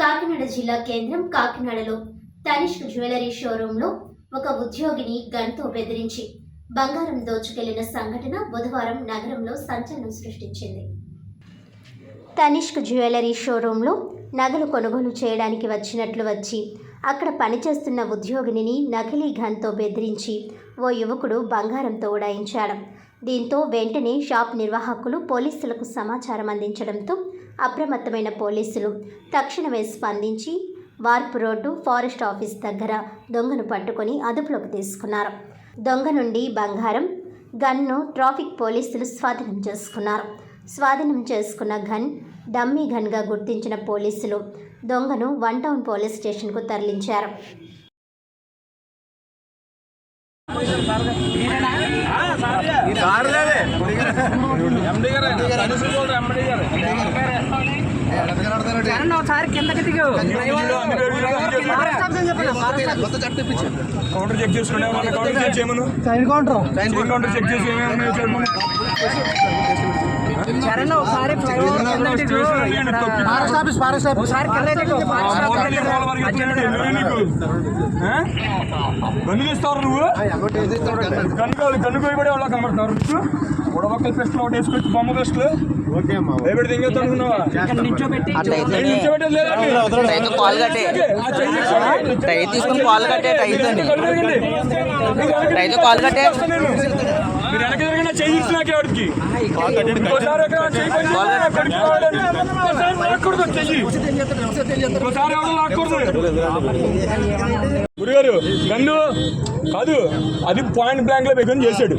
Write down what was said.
కాకినాడ జిల్లా కేంద్రం కాకినాడలో తనిష్క్ జ్యువెలరీ షోరూంలో ఒక ఉద్యోగిని గన్తో బెదిరించి బంగారం దోచుకెళ్లిన సంఘటన బుధవారం నగరంలో సంచలనం సృష్టించింది. తనిష్క్ జ్యువెలరీ షోరూంలో నగలు కొనుగోలు చేయడానికి వచ్చినట్లు వచ్చి అక్కడ పనిచేస్తున్న ఉద్యోగిని నకిలీ గన్తో బెదిరించి ఓ యువకుడు బంగారంతో ఉడాయించాడు. దీంతో వెంటనే షాప్ నిర్వాహకులు పోలీసులకు సమాచారం అందించడంతో అప్రమత్తమైన పోలీసులు తక్షణమే స్పందించి వార్పు రోడ్డు ఫారెస్ట్ ఆఫీస్ దగ్గర దొంగను పట్టుకొని అదుపులోకి తీసుకున్నారు. దొంగ నుండి బంగారం, గన్ను ట్రాఫిక్ పోలీసులు స్వాధీనం చేసుకున్నారు. స్వాధీనం చేసుకున్న గన్ డమ్మీ గన్గా గుర్తించిన పోలీసులు దొంగను 1 టౌన్ పోలీస్ స్టేషన్కు తరలించారు. కౌంటర్ చెక్ చేసుకునే కౌంటర్ చెక్ చేయమను కౌంటర్ చెక్ చేసి గన్నులు నువ్వు గన్ను పోయి వాళ్ళ కనబడుతున్నారు. బుడబక్కల పెస్టులు ఒకటి వేసుకొచ్చి బొమ్మ పెస్టులు భయపెడితే ఇంకేతో అనుకున్నావా? మీరు వెనక జరిగిన చేయించి నాకే వాడికి గురుగారు గన్ను కాదు, అది పాయింట్ బ్లాంక్ లో బెగన్ చేశాడు.